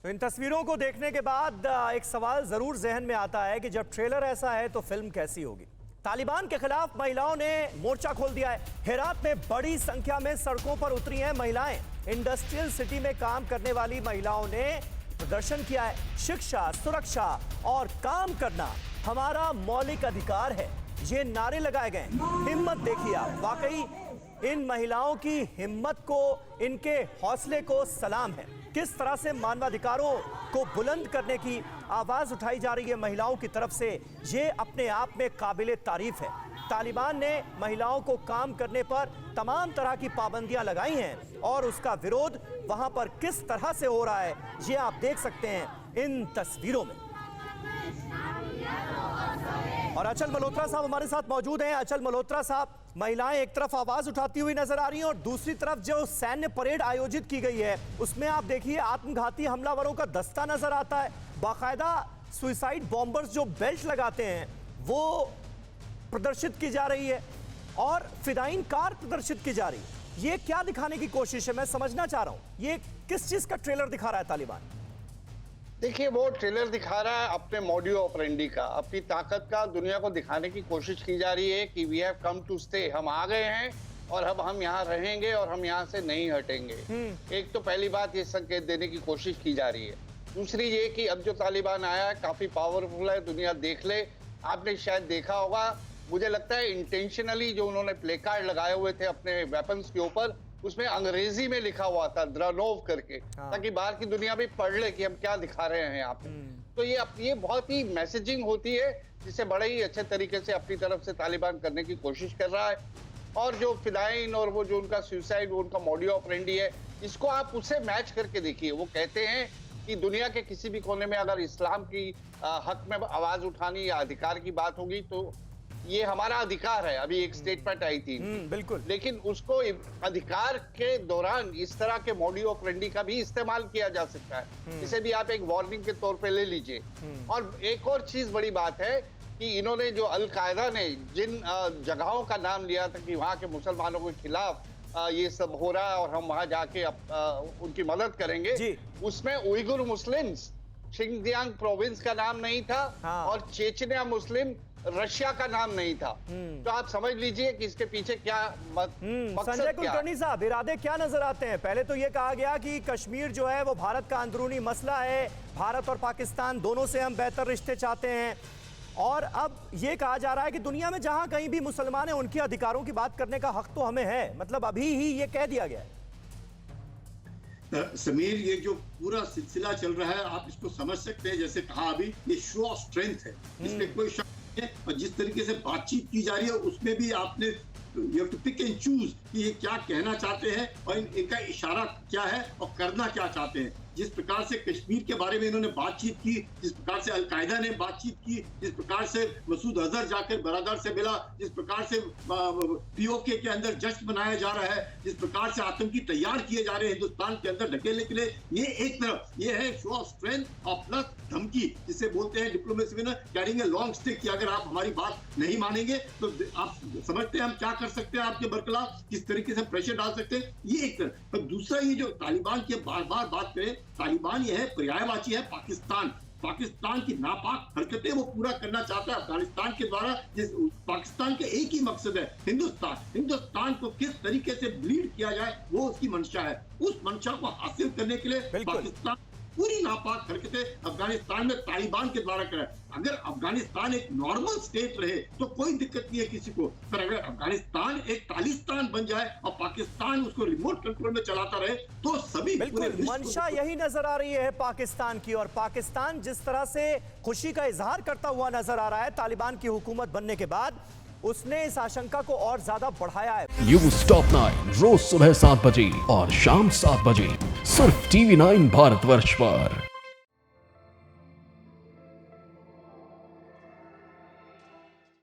तो इन तस्वीरों को देखने के बाद एक सवाल जरूर जहन में आता है कि जब ट्रेलर ऐसा है तो फिल्म कैसी होगी। तालिबान के खिलाफ महिलाओं ने मोर्चा खोल दिया है। हेरात में बड़ी संख्या में सड़कों पर उतरी हैं महिलाएं। इंडस्ट्रियल सिटी में काम करने वाली महिलाओं ने प्रदर्शन किया है। शिक्षा, सुरक्षा और काम करना हमारा मौलिक अधिकार है, ये नारे लगाए गए। हिम्मत देखिए आप, वाकई इन महिलाओं की हिम्मत को, इनके हौसले को सलाम है। किस तरह से मानवाधिकारों को बुलंद करने की आवाज उठाई जा रही है महिलाओं की तरफ से, ये अपने आप में काबिले तारीफ है। तालिबान ने महिलाओं को काम करने पर तमाम तरह की पाबंदियां लगाई हैं और उसका विरोध वहां पर किस तरह से हो रहा है ये आप देख सकते हैं इन तस्वीरों में। और अचल मल्होत्रा साहब हमारे साथ मौजूद हैं। अचल मल्होत्रा साहब, महिलाएं एक तरफ आवाज उठाती हुई नजर आ रही हैं और दूसरी तरफ जो सैन्य परेड आयोजित की गई है उसमें आप देखिए आत्मघाती हमलावरों का दस्ता नजर आता है। बाकायदा सुसाइड बॉम्बर्स जो बेल्ट लगाते हैं वो प्रदर्शित की जा रही है और फिदाइन कार प्रदर्शित की जा रही है। ये क्या दिखाने की कोशिश है, मैं समझना चाह रहा हूं। ये किस चीज का ट्रेलर दिखा रहा है तालिबान? देखिए, वो ट्रेलर दिखा रहा है अपने मॉड्यूल ऑपरेंडी का, अपनी ताकत का दुनिया को दिखाने की कोशिश की जा रही है कि we have come to stay, हम आ गए हैं और अब हम यहाँ रहेंगे और हम यहाँ से नहीं हटेंगे। एक तो पहली बात ये संकेत देने की कोशिश की जा रही है। दूसरी ये कि अब जो तालिबान आया है काफी पावरफुल है, दुनिया देख ले। आपने शायद देखा होगा, मुझे लगता है इंटेंशनली जो उन्होंने प्ले कार्ड लगाए हुए थे अपने वेपन्स के ऊपर, उसमें अंग्रेजी में लिखा हुआ था द्रानोव करके, ताकि बाहर की दुनिया भी पढ़ ले कि हम क्या दिखा रहे हैं यहाँ पे। तो ये बहुत ही मैसेजिंग होती है जिसे बड़े ही अच्छे तरीके से अपनी तरफ से तालिबान करने की कोशिश कर रहा है। और जो फिदाइन और वो जो उनका सुसाइड, वो उनका मॉड्यूल ऑपरेंडी है, इसको आप उससे मैच करके देखिए। वो कहते हैं कि दुनिया के किसी भी कोने में अगर इस्लाम की हक में आवाज उठानी या अधिकार की बात होगी तो ये हमारा अधिकार है। अभी एक स्टेटमेंट आई थी बिल्कुल, लेकिन उसको अधिकार के दौरान इस तरह के मॉड्यूल ऑपरेंडी का भी इस्तेमाल किया जा सकता है। इसे भी आप एक वार्निंग के तौर पे ले लीजिए। और एक और चीज बड़ी बात है कि इन्होंने जो अल-कायदा ने जिन जगहों का नाम लिया था कि वहां के मुसलमानों के खिलाफ ये सब हो रहा है और हम वहां जाके उनकी मदद करेंगे, उसमें उइगुर मुस्लिम्स, शिंजियांग प्रोविंस का नाम नहीं था और चेचनिया मुस्लिम रशिया का नाम नहीं था। तो आप समझ लीजिए कि इसके पीछे क्या संजय कुलकर्णी साहब, इरादे क्या नजर आते हैं? पहले तो ये कहा गया कि कश्मीर जो है वो भारत का अंदरूनी मसला है, भारत और पाकिस्तान दोनों से हम बेहतर रिश्ते चाहते हैं, और अब ये कहा जा रहा है कि दुनिया में जहां कहीं भी मुसलमान हैं उनके अधिकारों की बात करने का हक तो हमें है। मतलब अभी ही ये कह दिया गया है। समीर, ये जो पूरा सिलसिला चल रहा है आप इसको समझ सकते हैं, जैसे कहा अभी, ये शो ऑफ स्ट्रेंथ है, इसमें कोई शक नहीं है। और जिस तरीके से बातचीत की जा रही है उसमें भी आपने you have to pick and choose कि ये क्या कहना चाहते हैं और इनका इशारा क्या है और करना क्या चाहते हैं। जिस प्रकार से कश्मीर के बारे में इन्होंने बातचीत की, जिस प्रकार से अल-कायदा ने बातचीत की, जिस प्रकार से मसूद अजहर जाकर बरादर से मिला, जिस प्रकार से पीओके के अंदर जश्न मनाया जा रहा है, जिस प्रकार से आतंकी तैयार किए जा रहे हैं हिंदुस्तान के अंदर ढकेलने के लिए, ये एक तरफ ये है शो ऑफ स्ट्रेंथ और प्लस धमकी, जिसे बोलते हैं डिप्लोमेसी में ना कैरिंग ए लॉन्ग स्टिक, कि अगर आप हमारी बात नहीं मानेंगे तो आप समझते हैं हम क्या कर सकते हैं आपके बरखिलाफ, किस तरीके से प्रेशर डाल सकते हैं। ये एक तरफ। और दूसरा, ये जो तालिबान की बार बार बात करें, तालिबान ये है पर्यायवाची है पाकिस्तान की नापाक हरकतें वो पूरा करना चाहता है अफगानिस्तान के द्वारा। पाकिस्तान के एक ही मकसद है, हिंदुस्तान को किस तरीके से ब्लीड किया जाए वो उसकी मंशा है। उस मंशा को हासिल करने के लिए पाकिस्तान पूरी नापाक हरकतें अफगानिस्तान में तालिबान के द्वारा कराए। अगर अफगानिस्तान एक नॉर्मल स्टेट रहे तो कोई दिक्कत नहीं है किसी को, पर अगर अफगानिस्तान एक तालिस्तान बन जाए और पाकिस्तान उसको रिमोट कंट्रोल में चलाता रहे तो सभी बिल्कुल मंशा यही नजर आ रही है पाकिस्तान की। और पाकिस्तान जिस तरह से खुशी का इजहार करता हुआ नजर आ रहा है तालिबान की हुकूमत बनने के बाद, उसने इस आशंका को और ज्यादा बढ़ाया है। न्यूज़ टॉप 9 रोज सुबह 7 बजे और शाम 7 बजे सिर्फ TV9 भारतवर्ष पर।